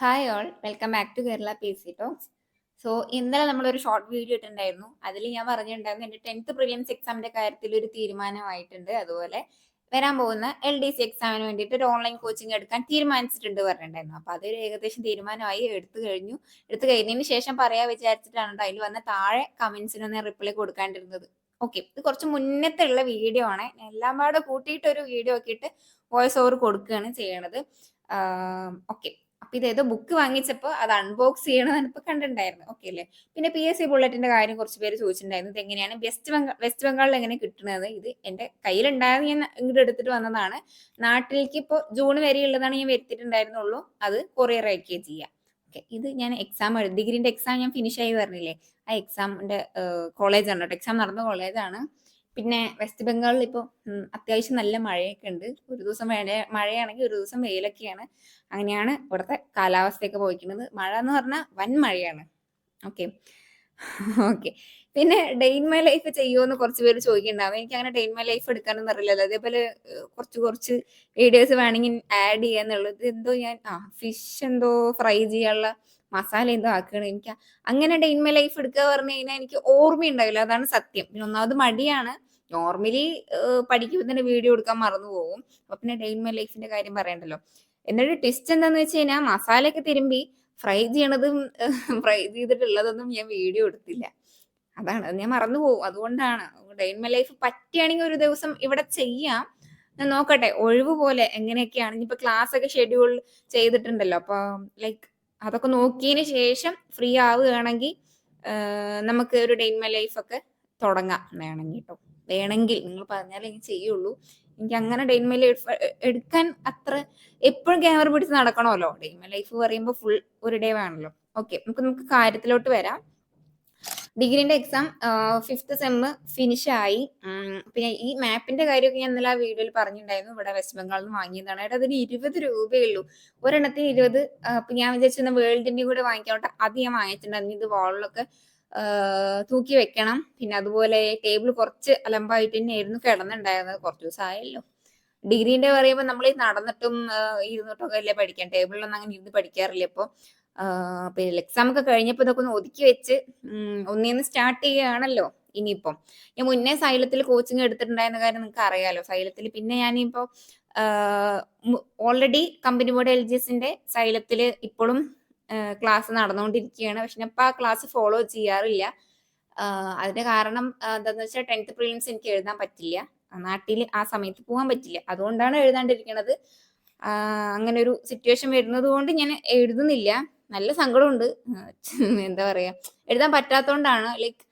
Hi all, welcome back to Kerala P C talks. So ഇന്നലെ നമ്മളൊരു short video ഇട്ടിട്ടുണ്ടായിരുന്നു. അതിൽ ഞാൻ പറഞ്ഞിട്ടുണ്ടായിരുന്നു എൻ്റെ 10th പ്രിലിംസ് എക്സാമിന്റെ കാര്യത്തിൽ ഒരു തീരുമാനമായിട്ടുണ്ട്. അതുപോലെ വരാൻ പോകുന്ന LDC എക്സാമിന് വേണ്ടിയിട്ട് ഒരു ഓൺലൈൻ കോച്ചിങ് എടുക്കാൻ തീരുമാനിച്ചിട്ടുണ്ട് പറഞ്ഞിട്ടുണ്ടായിരുന്നു. അപ്പൊ അതൊരു ഏകദേശം തീരുമാനമായി എടുത്തു കഴിഞ്ഞതിന് ശേഷം പറയാ വിചാരിച്ചിട്ടാണ് ട്ടോ അതിൽ വന്ന താഴെ കമന്റ്സിനൊന്നും റിപ്ലൈ കൊടുക്കാണ്ടിരുന്നത്. ഓക്കെ, ഇത് കുറച്ച് മുന്നത്തെ ഉള്ള വീഡിയോ ആണ്. എല്ലാം പാടെ കൂട്ടിയിട്ട് ഒരു വീഡിയോ ആക്കിയിട്ട് വോയിസ് ഓവർ കൊടുക്കുകയാണ് ചെയ്യണത്. ഓക്കെ, അപ്പൊ ഇതേതോ ബുക്ക് വാങ്ങിച്ചപ്പോ അത് അൺബോക്സ് ചെയ്യണമെന്ന് ഇപ്പൊ കണ്ടിട്ടുണ്ടായിരുന്നു. ഓക്കെ അല്ലേ? പിന്നെ PSC ബുള്ളറ്റിന്റെ കാര്യം കുറച്ച് പേര് ചോദിച്ചിട്ടുണ്ടായിരുന്നു. ഇത് എങ്ങനെയാണ് വെസ്റ്റ് ബംഗാളിൽ എങ്ങനെ കിട്ടുന്നത്? ഇത് എന്റെ കയ്യിലുണ്ടായത് ഞാൻ ഇങ്ങോട്ട് എടുത്തിട്ട് വന്നതാണ്. നാട്ടിലേക്ക് ഇപ്പോൾ ജൂൺ വരെ ഉള്ളതാണ് ഞാൻ വരുത്തിയിട്ടുണ്ടായിരുന്നുള്ളൂ. അത് കൊറിയർ അയക്കുകയും ചെയ്യാം. ഓക്കെ, ഇത് ഞാൻ ഡിഗ്രീന്റെ എക്സാം ഞാൻ ഫിനിഷ് ആയി പറഞ്ഞില്ലേ, ആ എക്സാമിന്റെ കോളേജാണ് കേട്ടോ. എക്സാം നടന്ന കോളേജാണ്. പിന്നെ വെസ്റ്റ് ബംഗാളിൽ ഇപ്പോൾ അത്യാവശ്യം നല്ല മഴയൊക്കെ ഉണ്ട്. ഒരു ദിവസം മഴയാണെങ്കിൽ ഒരു ദിവസം വെയിലൊക്കെയാണ്. അങ്ങനെയാണ് ഇവിടുത്തെ കാലാവസ്ഥയൊക്കെ പോയിരിക്കുന്നത്. മഴ എന്ന് പറഞ്ഞാൽ വൻ മഴയാണ്. Okay okay. പിന്നെ ഡേ ഇൻ മൈ ലൈഫ് ചെയ്യുമോന്ന് കുറച്ച് പേര് ചോദിക്കുന്നുണ്ടാവും. എനിക്ക് അങ്ങനെ ഡേ ഇൻ മൈ ലൈഫ് എടുക്കാനൊന്നും അറിയില്ലല്ലോ. അതേപോലെ കുറച്ച് വീഡിയോസ് വേണമെങ്കിൽ ആഡ് ചെയ്യാന്നുള്ളത്. എന്തോ ഞാൻ ഫിഷ് എന്തോ ഫ്രൈ ചെയ്യാനുള്ള മസാല എന്തോ ആക്കുകയാണ്. എനിക്ക് അങ്ങനെ ഡേ ഇൻ മൈ ലൈഫ് എടുക്കുക പറഞ്ഞു കഴിഞ്ഞാൽ എനിക്ക് ഓർമ്മയുണ്ടാവില്ല. അതാണ് സത്യം. പിന്നെ ഒന്നാമത് മടിയാണ്. നോർമലി പഠിക്കുമ്പോൾ തന്നെ വീഡിയോ എടുക്കാൻ മറന്നു പോകും. അപ്പൊ പിന്നെ ഡേ ഇൻ മൈ ലൈഫിന്റെ കാര്യം പറയണ്ടല്ലോ. എന്നിട്ട് ട്വിസ്റ്റ് എന്താന്ന് വെച്ച് കഴിഞ്ഞാൽ മസാലയൊക്കെ തിരുമ്പി ഫ്രൈ ചെയ്യണതും ഫ്രൈ ചെയ്തിട്ടുള്ളതൊന്നും ഞാൻ വീഡിയോ എടുത്തില്ല. അതാണ്, അത് ഞാൻ മറന്നു പോകും. അതുകൊണ്ടാണ് ഡേ ഇൻ മൈ ലൈഫ് പറ്റുകയാണെങ്കിൽ ഒരു ദിവസം ഇവിടെ ചെയ്യാം. ഞാൻ നോക്കട്ടെ ഒഴിവ് പോലെ എങ്ങനെയൊക്കെയാണ്. ഇനിയിപ്പോ ക്ലാസ് ഒക്കെ ഷെഡ്യൂൾ ചെയ്തിട്ടുണ്ടല്ലോ. അപ്പൊ ലൈക്ക് അതൊക്കെ നോക്കിയതിന് ശേഷം ഫ്രീ ആവുകയാണെങ്കിൽ നമുക്ക് ഒരു ഡേ ഇൻ മൈ ലൈഫ് ഒക്കെ തുടങ്ങാം വേണമെങ്കിൽ കേട്ടോ. വേണമെങ്കിൽ നിങ്ങൾ പറഞ്ഞാലേ എനിക്ക് ചെയ്യുള്ളൂ. എനിക്ക് അങ്ങനെ ഡേ ഇൻ മൈ ലൈഫ് എടുക്കാൻ അത്ര എപ്പോഴും ക്യാമറ പിടിച്ച് നടക്കണമല്ലോ. ഡേ ഇൻ മൈ ലൈഫ് പറയുമ്പോൾ ഫുൾ ഒരു ഡേ വേണമല്ലോ. ഓക്കെ, നമുക്ക് കാര്യത്തിലോട്ട് വരാം. ഡിഗ്രീന്റെ എക്സാം 5th സെമ്മ് ഫിനിഷ് ആയി. പിന്നെ ഈ മാപ്പിന്റെ കാര്യമൊക്കെ ഞാൻ ഇന്നലെ ആ വീഡിയോയിൽ പറഞ്ഞിട്ടുണ്ടായിരുന്നു. ഇവിടെ വെസ്റ്റ് ബംഗാളിൽ നിന്ന് വാങ്ങിയതാണ്. അതിന് 20 രൂപയേ ഉള്ളൂ. ഒരെണ്ണത്തിന് 20. അപ്പൊ ഞാൻ വിചാരിച്ചിരുന്ന വേൾഡിന്റെ കൂടെ വാങ്ങിക്കോട്ടെ. അത് ഞാൻ വാങ്ങിച്ചിട്ടുണ്ടായിരുന്നു. ഇത് വാളിലൊക്കെ തൂക്കി വെക്കണം. പിന്നെ അതുപോലെ ടേബിൾ കുറച്ച് അലമ്പായിട്ട് തന്നെയായിരുന്നു കിടന്നുണ്ടായിരുന്നത്. കുറച്ച് ദിവസമായല്ലോ. ഡിഗ്രീന്റെ പറയുമ്പോൾ നമ്മൾ ഈ നടന്നിട്ടും ഇരുന്നിട്ടും ഒക്കെ അല്ലേ പഠിക്കാൻ. ടേബിളിലൊന്നും അങ്ങനെ ഇരുന്ന് പഠിക്കാറില്ല. ഇപ്പൊ പിന്നെ എക്സാം ഒക്കെ കഴിഞ്ഞപ്പോൾ ഇതൊക്കെ ഒന്ന് ഒതുക്കി വെച്ച് ഒന്നേന്ന് സ്റ്റാർട്ട് ചെയ്യുകയാണല്ലോ. ഇനിയിപ്പം ഞാൻ മുന്നേ സൈലത്തിൽ കോച്ചിങ് എടുത്തിട്ടുണ്ടായിരുന്ന കാര്യം നിങ്ങൾക്ക് അറിയാലോ. സൈലത്തിൽ പിന്നെ ഞാനിപ്പോ ഓൾറെഡി കമ്പനി ബോർഡ് LGSന്റെ സൈലത്തിൽ ഇപ്പോഴും ക്ലാസ് നടന്നുകൊണ്ടിരിക്കുകയാണ്. പക്ഷെ ഞാൻ ഇപ്പൊ ആ ക്ലാസ് ഫോളോ ചെയ്യാറില്ല. അതിന്റെ കാരണം എന്താന്ന് വെച്ചാൽ 10th പ്രിലിംസ് എനിക്ക് എഴുതാൻ പറ്റില്ല. നാട്ടിൽ ആ സമയത്ത് പോകാൻ പറ്റില്ല. അതുകൊണ്ടാണ് എഴുതാണ്ടിരിക്കണത്. അങ്ങനെ ഒരു സിറ്റുവേഷൻ വരുന്നത് കൊണ്ട് ഞാൻ എഴുതുന്നില്ല. നല്ല സങ്കടമുണ്ട്. എന്താ പറയാ, എഴുതാൻ പറ്റാത്തോണ്ടാണ്. ലൈക്ക്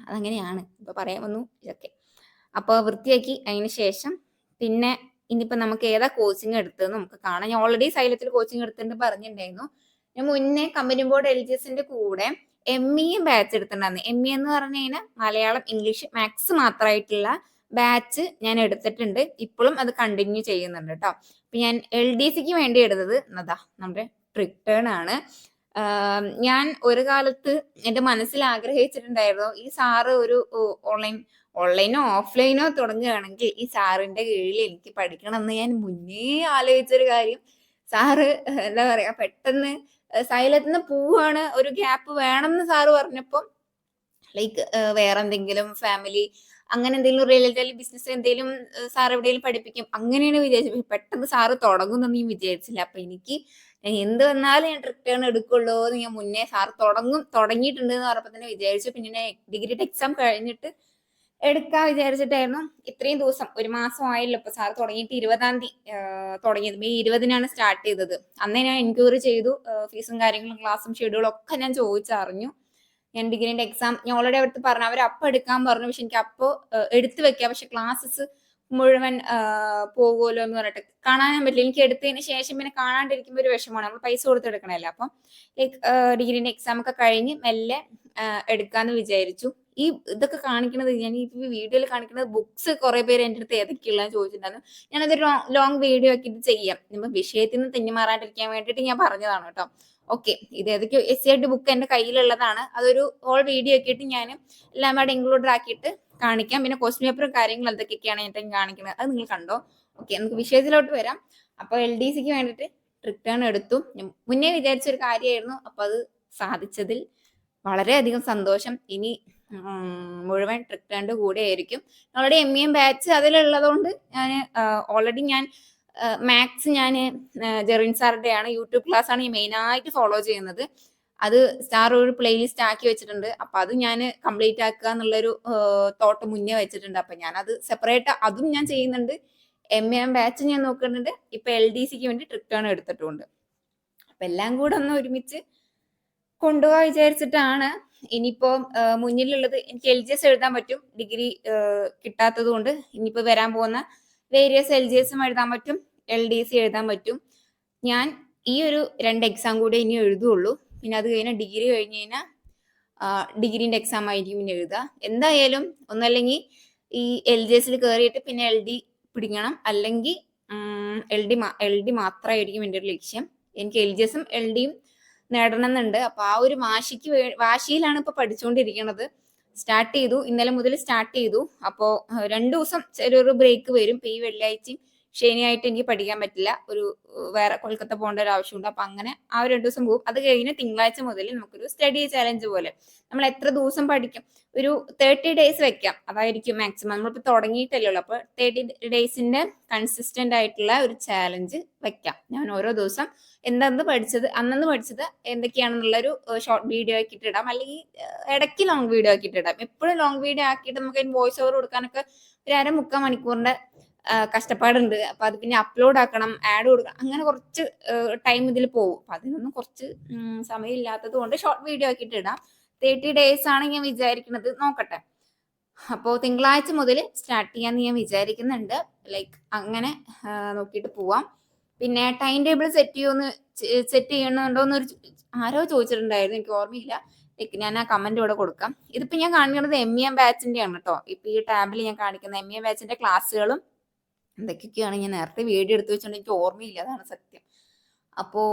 അതങ്ങനെയാണ്. ഇപ്പൊ പറയാൻ വന്നു ഇതൊക്കെ. അപ്പൊ വൃത്തിയാക്കി അതിന് ശേഷം പിന്നെ ഇനിയിപ്പോ നമുക്ക് ഏതാ കോച്ചിങ് എടുത്തതെന്ന് നമുക്ക് കാണാം. ഞാൻ ഓൾറെഡി സൈലത്തിൽ കോച്ചിങ് എടുത്തിട്ട് പറഞ്ഞിട്ടുണ്ടായിരുന്നു. ഞാൻ മുന്നേ കമ്പനി ബോർഡ് LGSന്റെ കൂടെ ME ബാച്ച് എടുത്തിട്ടുണ്ടായിരുന്നു. ME എന്ന് പറഞ്ഞു കഴിഞ്ഞാൽ മലയാളം, ഇംഗ്ലീഷ്, മാത്സ് മാത്രമായിട്ടുള്ള ബാച്ച് ഞാൻ എടുത്തിട്ടുണ്ട്. ഇപ്പോഴും അത് കണ്ടിന്യൂ ചെയ്യുന്നുണ്ട് കേട്ടോ. അപ്പൊ ഞാൻ LDCക്ക് വേണ്ടി എടുത്തത് എന്നതാ നമ്മുടെ ട്രിക്ടേൺ ആണ്. ഞാൻ ഒരു കാലത്ത് എന്റെ മനസ്സിൽ ആഗ്രഹിച്ചിട്ടുണ്ടായിരുന്നു, ഈ സാറ് ഒരു ഓൺലൈനോ ഓഫ്ലൈനോ തുടങ്ങുകയാണെങ്കിൽ ഈ സാറിന്റെ കീഴിൽ എനിക്ക് പഠിക്കണം എന്ന് ഞാൻ മുന്നേ ആലോചിച്ചൊരു കാര്യം. സാറ് എന്താ പറയാ, പെട്ടെന്ന് സൈലത്തിന് പോവാണ്, ഒരു ഗ്യാപ്പ് വേണം എന്ന് സാറ് പറഞ്ഞപ്പോ ലൈക്ക് വേറെ എന്തെങ്കിലും ഫാമിലി അങ്ങനെ എന്തെങ്കിലും റിലേറ്റഡ് ബിസിനസ് എന്തെങ്കിലും സാർ എവിടെയെങ്കിലും പഠിപ്പിക്കും അങ്ങനെയാണ് വിചാരിച്ചത്. പെട്ടെന്ന് സാറ് തുടങ്ങുന്നൊന്നും ഞാൻ വിചാരിച്ചില്ല. അപ്പൊ എനിക്ക് ഞാൻ എന്ത് വന്നാലും ഞാൻ റിട്ടേൺ എടുക്കുള്ളൂ എന്ന് ഞാൻ മുന്നേ സാർ തുടങ്ങിയിട്ടുണ്ട് എന്ന് പറഞ്ഞപ്പോ തന്നെ വിചാരിച്ചു. പിന്നെ ഡിഗ്രിയുടെ എക്സാം കഴിഞ്ഞിട്ട് എടുക്കാൻ വിചാരിച്ചിട്ടായിരുന്നു. ഇത്രയും ദിവസം ഒരു മാസം ആയല്ലോ ഇപ്പൊ സാർ തുടങ്ങിയിട്ട്. 20-ാം തീയതി തുടങ്ങിയത്. മെയ് 20-നാണ് സ്റ്റാർട്ട് ചെയ്തത്. അന്നേ ഞാൻ എൻക്വയറി ചെയ്തു. ഫീസും കാര്യങ്ങളും ക്ലാസ്സും ഷെഡ്യൂളും ഒക്കെ ഞാൻ ചോദിച്ചറിഞ്ഞു. ഞാൻ ഡിഗ്രീന്റെ എക്സാം ഞാൻ ഓൾറെഡി അവിടുത്തെ പറഞ്ഞു, അവർ അപ്പം എടുക്കാൻ പറഞ്ഞു. പക്ഷെ എനിക്ക് അപ്പോ എടുത്തു വെക്കാം, പക്ഷെ ക്ലാസ്സസ് മുഴുവൻ പോകുമല്ലോ എന്ന് പറഞ്ഞിട്ട് കാണാനും പറ്റില്ല. എനിക്ക് എടുത്തതിന് ശേഷം പിന്നെ കാണാണ്ടിരിക്കുമ്പോൾ ഒരു വിഷമമാണ്. നമ്മൾ പൈസ കൊടുത്ത് എടുക്കണമല്ലോ. അപ്പം ലൈക്ക് ഡിഗ്രീന്റെ എക്സാം ഒക്കെ കഴിഞ്ഞ് മെല്ലെ എടുക്കാന്ന് വിചാരിച്ചു. ഈ ഇതൊക്കെ കാണിക്കുന്നത്, ഞാൻ ഈ വീഡിയോയിൽ കാണിക്കുന്നത് ബുക്സ് കുറെ പേര് എൻ്റെ അടുത്ത് ഏതൊക്കെയുള്ള ചോദിച്ചിട്ടുണ്ടായിരുന്നു. ഞാനതൊരു ലോങ് വീഡിയോ ഒക്കെ ഇത് ചെയ്യാം. നമ്മൾ വിഷയത്തിൽ നിന്ന് തെന്നി മാറാണ്ടിരിക്കാൻ വേണ്ടിയിട്ട് ഞാൻ പറഞ്ഞതാണ് കേട്ടോ. ഓക്കെ, ഇത് ഏതൊക്കെ SCRT ബുക്ക് എൻ്റെ കയ്യിലുള്ളതാണ്. അതൊരു ഹോൾ വീഡിയോ ആക്കിയിട്ട് ഞാൻ എല്ലാം കൂടെ ഇൻക്ലൂഡഡ് ആക്കിയിട്ട് കാണിക്കാം. പിന്നെ ക്വസ്റ്റ്യൻ പേപ്പറും കാര്യങ്ങളും എന്തൊക്കെയാണ് ഞാൻ കാണിക്കുന്നത് അത് നിങ്ങൾ കണ്ടോ. ഓക്കെ, നമുക്ക് വിഷയത്തിലോട്ട് വരാം. അപ്പോൾ LDCക്ക് വേണ്ടിയിട്ട് റിട്ടേൺ എടുത്തു. മുന്നേ വിചാരിച്ചൊരു കാര്യമായിരുന്നു. അപ്പൊ അത് സാധിച്ചതിൽ വളരെയധികം സന്തോഷം. ഇനി മുഴുവൻ റിട്ടേണിന്റെ കൂടെ ആയിരിക്കും. ഓൾറെഡി MEM ബാച്ച് അതിലുള്ളതുകൊണ്ട് ഓൾറെഡി ഞാൻ മാത്സ് ഞാൻ ജെറിൻ സാറിന്റെയാണ് യൂട്യൂബ് ക്ലാസ് ആണ് ഞാൻ മെയിൻ ആയിട്ട് ഫോളോ ചെയ്യുന്നത്. അത് സാർ ഒരു പ്ലേലിസ്റ്റ് ആക്കി വെച്ചിട്ടുണ്ട്. അപ്പൊ അത് ഞാൻ കംപ്ലീറ്റ് ആക്കുക എന്നുള്ളൊരു തോട്ട് മുന്നേ വെച്ചിട്ടുണ്ട്. അപ്പൊ ഞാൻ അത് സെപ്പറേറ്റ് അതും ഞാൻ ചെയ്യുന്നുണ്ട്. MEM ബാച്ച് ഞാൻ നോക്കുന്നുണ്ട്. ഇപ്പൊ LDCക്ക് വേണ്ടി റിട്ടേൺ എടുത്തിട്ടുണ്ട്. അപ്പൊ എല്ലാം കൂടെ ഒന്ന് ഒരുമിച്ച് കൊണ്ടുപോകാൻ വിചാരിച്ചിട്ടാണ്. ഇനിയിപ്പോ മുന്നിലുള്ളത് എനിക്ക് LGS എഴുതാൻ പറ്റും. ഡിഗ്രി കിട്ടാത്തത് കൊണ്ട് ഇനിയിപ്പോ വരാൻ പോകുന്ന വേരിയസ് LGSും എഴുതാൻ പറ്റും, LDC എഴുതാൻ പറ്റും. ഞാൻ ഈ ഒരു 2 എക്സാം കൂടെ ഇനി എഴുതുള്ളൂ. പിന്നെ അത് കഴിഞ്ഞാൽ ഡിഗ്രി കഴിഞ്ഞ് കഴിഞ്ഞാൽ ഡിഗ്രീന്റെ എക്സാം ആയിരിക്കും പിന്നെ എഴുതുക. എന്തായാലും ഒന്നല്ലെങ്കിൽ ഈ LGSൽ കയറിയിട്ട് പിന്നെ LD പിടിക്കണം, അല്ലെങ്കിൽ LD മാത്രമായിരിക്കും എൻ്റെ ഒരു ലക്ഷ്യം. എനിക്ക് LGSും LDയും നേടണം എന്നുണ്ട്. അപ്പൊ ആ ഒരു വാശിയിലാണ് ഇപ്പൊ പഠിച്ചുകൊണ്ടിരിക്കുന്നത്. സ്റ്റാർട്ട് ചെയ്തു, ഇന്നലെ മുതൽ സ്റ്റാർട്ട് ചെയ്തു. അപ്പോ 2 ദിവസം ചെറിയൊരു ബ്രേക്ക് വരും. ഇപ്പൊ ഈ വെള്ളിയാഴ്ചയും ശനിയായിട്ട് എനിക്ക് പഠിക്കാൻ പറ്റില്ല. ഒരു വേറെ കൊൽക്കത്ത പോകേണ്ട ഒരു ആവശ്യമുണ്ട്. അപ്പൊ അങ്ങനെ ആ ഒരു 2 ദിവസം പോകും. അത് കഴിഞ്ഞ് തിങ്കളാഴ്ച മുതൽ നമുക്കൊരു സ്റ്റഡി ചാലഞ്ച് പോലെ നമ്മൾ എത്ര ദിവസം പഠിക്കും, ഒരു 30 ഡേയ്സ് വെക്കാം. അതായിരിക്കും മാക്സിമം. നമ്മളിപ്പോ തുടങ്ങിയിട്ടല്ലേ ഉള്ളൂ. അപ്പൊ 30 ഡേയ്സിന്റെ കൺസിസ്റ്റന്റ് ആയിട്ടുള്ള ഒരു ചാലഞ്ച് വെക്കാം. ഞാൻ ഓരോ ദിവസം അന്നന്ന് പഠിച്ചത് എന്തൊക്കെയാണെന്നുള്ള ഒരു ഷോർട്ട് വീഡിയോ ആക്കിയിട്ട് ഇടാം, അല്ലെങ്കിൽ ഇടയ്ക്ക് ലോങ് വീഡിയോ ആക്കിയിട്ട് ഇടാം. എപ്പോഴും ലോങ് വീഡിയോ ആക്കിയിട്ട് നമുക്ക് അതിന് വോയിസ് ഓവർ കൊടുക്കാനൊക്കെ ഒരു 1/2-3/4 മണിക്കൂറിന്റെ കഷ്ടപ്പാടുണ്ട്. അപ്പൊ അത് പിന്നെ അപ്ലോഡ് ആക്കണം, ആഡ് കൊടുക്കണം, അങ്ങനെ കുറച്ച് ടൈം ഇതിൽ പോകും. അപ്പൊ അതിനൊന്നും കുറച്ച് സമയം ഇല്ലാത്തത് കൊണ്ട് ഷോർട്ട് വീഡിയോ ആക്കിയിട്ട് ഇടാം. 30 ഡേയ്സ് ആണ് ഞാൻ വിചാരിക്കുന്നത്. നോക്കട്ടെ. അപ്പോൾ തിങ്കളാഴ്ച മുതൽ സ്റ്റാർട്ട് ചെയ്യാന്ന് ഞാൻ വിചാരിക്കുന്നുണ്ട്. ലൈക്ക് അങ്ങനെ നോക്കിയിട്ട് പോവാം. പിന്നെ ടൈം ടേബിൾ സെറ്റ് ചെയ്യണുണ്ടോന്ന് ആരോ ചോദിച്ചിട്ടുണ്ടായിരുന്നു, എനിക്ക് ഓർമ്മയില്ല. ലൈക്ക് ഞാൻ ആ കമന്റ് ഇവിടെ കൊടുക്കാം. ഇതിപ്പോ ഞാൻ കാണിക്കുന്നത് MEM ബാച്ചിന്റെ ആണ് കേട്ടോ. ഇപ്പൊ ഈ ടാബിൽ ഞാൻ കാണിക്കുന്ന MEM ബാച്ചിന്റെ ക്ലാസ്സുകളും എന്തൊക്കെയൊക്കെയാണ്. ഞാൻ നേരത്തെ വീഡിയോ എടുത്തു വെച്ചോണ്ട് എനിക്ക് ഓർമ്മയില്ല, അതാണ് സത്യം. അപ്പോ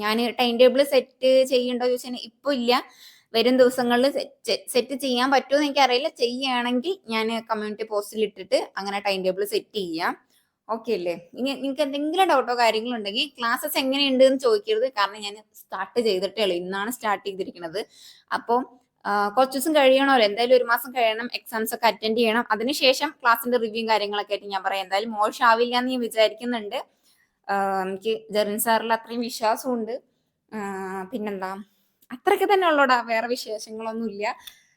ഞാൻ ടൈം ടേബിൾ സെറ്റ് ചെയ്യണ്ടോ ചോദിച്ചാൽ ഇപ്പൊ ഇല്ല. വരും ദിവസങ്ങളിൽ സെറ്റ് ചെയ്യാൻ പറ്റുമോ എന്ന് എനിക്കറിയില്ല. ചെയ്യുകയാണെങ്കിൽ ഞാൻ കമ്മ്യൂണിറ്റി പോസ്റ്റിൽ ഇട്ടിട്ട് അങ്ങനെ ടൈം ടേബിൾ സെറ്റ് ചെയ്യാം. ഓക്കെ അല്ലേ? ഇനി നിങ്ങൾക്ക് എന്തെങ്കിലും ഡൗട്ടോ കാര്യങ്ങളോ ഉണ്ടെങ്കിൽ ക്ലാസ്സസ് എങ്ങനെയുണ്ട് എന്ന് ചോദിക്കരുത്. കാരണം ഞാൻ സ്റ്റാർട്ട് ചെയ്തിട്ടേ ഉള്ളൂ. ഇന്നാണ് സ്റ്റാർട്ട് ചെയ്തിരിക്കുന്നത്. അപ്പോൾ കുറച്ച് ദിവസം കഴിയണമല്ലോ. എന്തായാലും 1 മാസം കഴിയണം. എക്സാംസ് ഒക്കെ അറ്റൻഡ് ചെയ്യണം. അതിനുശേഷം ക്ലാസ്സിന്റെ റിവ്യൂ കാര്യങ്ങളൊക്കെ ആയിട്ട് ഞാൻ പറയാം. എന്തായാലും മോശമാവില്ല എന്ന് ഞാൻ വിചാരിക്കുന്നുണ്ട്. എനിക്ക് ജെറിൻ സാറിൽ അത്രയും വിശ്വാസമുണ്ട്. പിന്നെന്താ, അത്രയൊക്കെ തന്നെ ഉള്ളൂടാ. വേറെ വിശേഷങ്ങളൊന്നുമില്ല.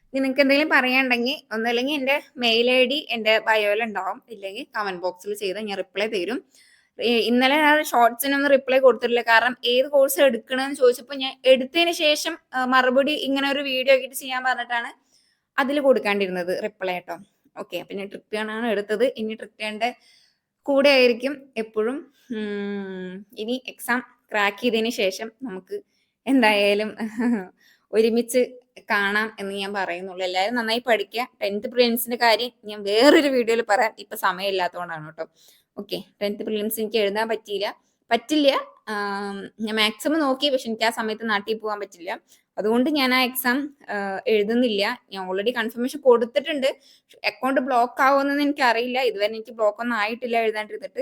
ഇനി നിങ്ങൾക്ക് എന്തെങ്കിലും പറയാനുണ്ടെങ്കിൽ ഒന്നല്ലെങ്കിൽ എൻ്റെ മെയിൽ ID എൻ്റെ ബയോയിലുണ്ടാവും, ഇല്ലെങ്കിൽ കമന്റ് ബോക്സിൽ ചെയ്ത് ഞാൻ റിപ്ലൈ തരും. ഇന്നലെ ഞാൻ ഷോർട്സിനൊന്നും റിപ്ലൈ കൊടുത്തിട്ടില്ല. കാരണം ഏത് കോഴ്സ് എടുക്കണമെന്ന് ചോദിച്ചപ്പോൾ ഞാൻ എടുത്തതിന് ശേഷം മറുപടി ഇങ്ങനെ ഒരു വീഡിയോ ആക്കിയിട്ട് ചെയ്യാൻ പറഞ്ഞിട്ടാണ് അതിൽ കൊടുക്കാണ്ടിരുന്നത് റിപ്ലൈ കേട്ടോ. ഓക്കെ, പിന്നെ ട്രിപ്റ്റേൺ ആണ് എടുത്തത്. ഇനി ട്രിപ്റ്റേണിന്റെ കൂടെ ആയിരിക്കും എപ്പോഴും. ഇനി എക്സാം ക്രാക്ക് ചെയ്തതിന് ശേഷം നമുക്ക് എന്തായാലും ഒരുമിച്ച് കാണാം എന്ന് ഞാൻ പറയുന്നുള്ളൂ. എല്ലാവരും നന്നായി പഠിക്കുക. 10th പ്രിലിംസിന്റെ കാര്യം ഞാൻ വേറൊരു വീഡിയോയിൽ പറയാം. ഇപ്പൊ സമയമില്ലാത്തതുകൊണ്ടാണ് കേട്ടോ. ഓക്കെ, 10th പ്രിലിംസ് എനിക്ക് എഴുതാൻ പറ്റില്ല. ഞാൻ മാക്സിമം നോക്കി, പക്ഷെ എനിക്ക് ആ സമയത്ത് നാട്ടിൽ പോകാൻ പറ്റില്ല. അതുകൊണ്ട് ഞാൻ ആ എക്സാം എഴുതുന്നില്ല. ഞാൻ ഓൾറെഡി കൺഫർമേഷൻ കൊടുത്തിട്ടുണ്ട്. അക്കൗണ്ട് ബ്ലോക്ക് ആവുമെന്ന് എനിക്ക് അറിയില്ല. ഇതുവരെ എനിക്ക് ബ്ലോക്ക് ഒന്നും ആയിട്ടില്ല എഴുതാണ്ടിരുന്നിട്ട്.